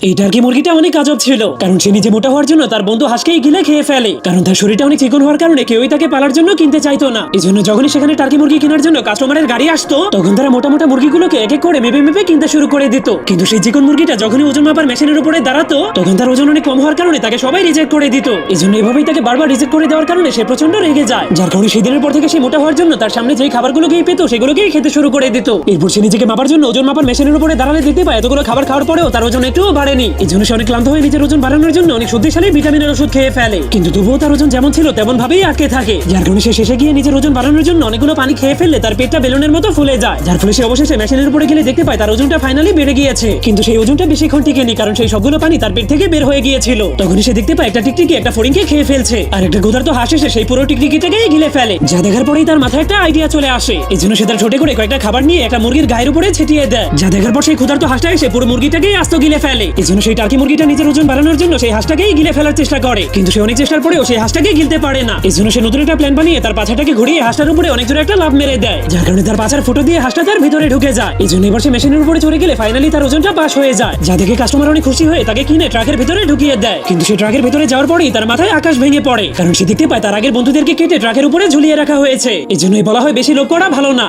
এই টার্কি মুরগিটা অনেক আজব ছিল, কারণ সে নিজে মোটা হওয়ার জন্য তার বন্ধু হাঁসকেই গিলে খেয়ে ফেলে। কারণ তার শরীরটা অনেক চিকন হওয়ার কারণে কেউই তাকে পালার জন্য কিনতে চাইতো না। এই জন্য যখনই সেখানে টার্কি মুরগি কেনার জন্য কাস্টমারের গাড়ি আসতো, তখন তারা মোটা মোটা মুরগিগুলোকে এক এক করে মেপে মেপে কিনতে শুরু করে দিত। কিন্তু সেই চিকন মুরগিটা যখনই ওজন মাপার মেশিনের উপরে দাঁড়াতো, তখন তার ওজন অনেক কম হওয়ার কারণে তাকে সবাই রিজেক্ট করে দিত। এই জন্য এভাবেই তাকে বারবার রিজেক্ট করে দেওয়ার কারণে সে প্রচন্ড রেগে যায়, যার কারণে সেই দিনের পর থেকে সে মোটা হওয়ার জন্য তার সামনে যেই খাবারগুলোকেই পেতো সেগুলোকেই খেতে শুরু করে দিত। এরপর সে নিজেকে মাপার জন্য ওজন মাপার মেশিনের উপরে দাঁড়ালে দেখতে পায় এতগুলো খাবার খাওয়ার পরেও তার ওজন একটুও বাড়েনি। এই জন্য সে অনেক ক্লান্ত হয়ে নিজের ওজন বাড়ানোর জন্য অনেক শক্তিশালী ভিটামিনের ওষুধ খেয়ে ফেলে, কিন্তু তবুও তার ওজন যেমন ছিল তেমন ভাবেই আটকে থাকে। যার কারণে সে শেষে গিয়ে নিজের ওজন বাড়ানোর জন্য অনেকগুলো পানি খেয়ে ফেললে তার পেটটা বেলুনের মতো ফুলে যায়, যার ফলে সে অবশেষে মেশিনের উপরে গেলে দেখতে পায় তার ওজনটা ফাইনালি বেড়ে গিয়েছে। কিন্তু সেই ওজনটা বেশিক্ষণ টিকেনি, কারণ সেই সবগুলো পানি তার পেট থেকে বের হয়ে গিয়েছিল। তখনই সে দেখতে পায় একটা টিকটিকি একটা ফড়িংকে খেয়ে ফেলছে, আর একটা ক্ষুধার্ত হাঁস এসে সেই পুরো টিকটিকিটাকেই গিলে ফেলে। যা দেখার পরেই তার মাথায় একটা আইডিয়া চলে আসে। এই জন্য সে তার ছোটে করে কয়েকটা খাবার নিয়ে একটা মুরগির গায়ের উপরে ছিটিয়ে দেয়, যা দেখার পর সেই ক্ষুধার্ত হাঁসটা এসে পুরো মুরগিটাকেই আস্ত গিলে ফেলে। এই জন্য সেই টার্কি মুরগিটা নিজের ওজন বাড়ানোর জন্য সেই হাঁসটাকেই গিলে ফেলার চেষ্টা করে, কিন্তু সে অনেক চেষ্টার পরেও সেই হাঁসটাকে গিলতে পারে না। এই জন্য সে নতুন একটা প্ল্যান বানিয়ে তার পাছাটাকে ঘুরিয়ে হাঁসটার উপরে অনেক জোরে একটা লাফ মেরে দেয়, যার কারণে তার পাছার ফুটো দিয়ে হাঁসটা তার ভিতরে ঢুকে যায়। এই জন্য এবার সে মেশিনের উপরে চড়ে গেলে ফাইনালি তার ওজনটা পাস হয়ে যায়, যা দেখে কাস্টমার অনেক খুশি হয়ে তাকে কিনে ট্রাকের ভিতরে ঢুকিয়ে দেয়। কিন্তু সে ট্রাকের ভিতরে যাওয়ার পরেই তার মাথায় আকাশ ভেঙে পড়ে, কারণ সে দেখতে পায় তার আগের বন্ধুদেরকে কেটে ট্রাকের উপরে ঝুলিয়ে রাখা হয়েছে। এই জন্যই বলা হয় বেশি লোভ করা ভালো না।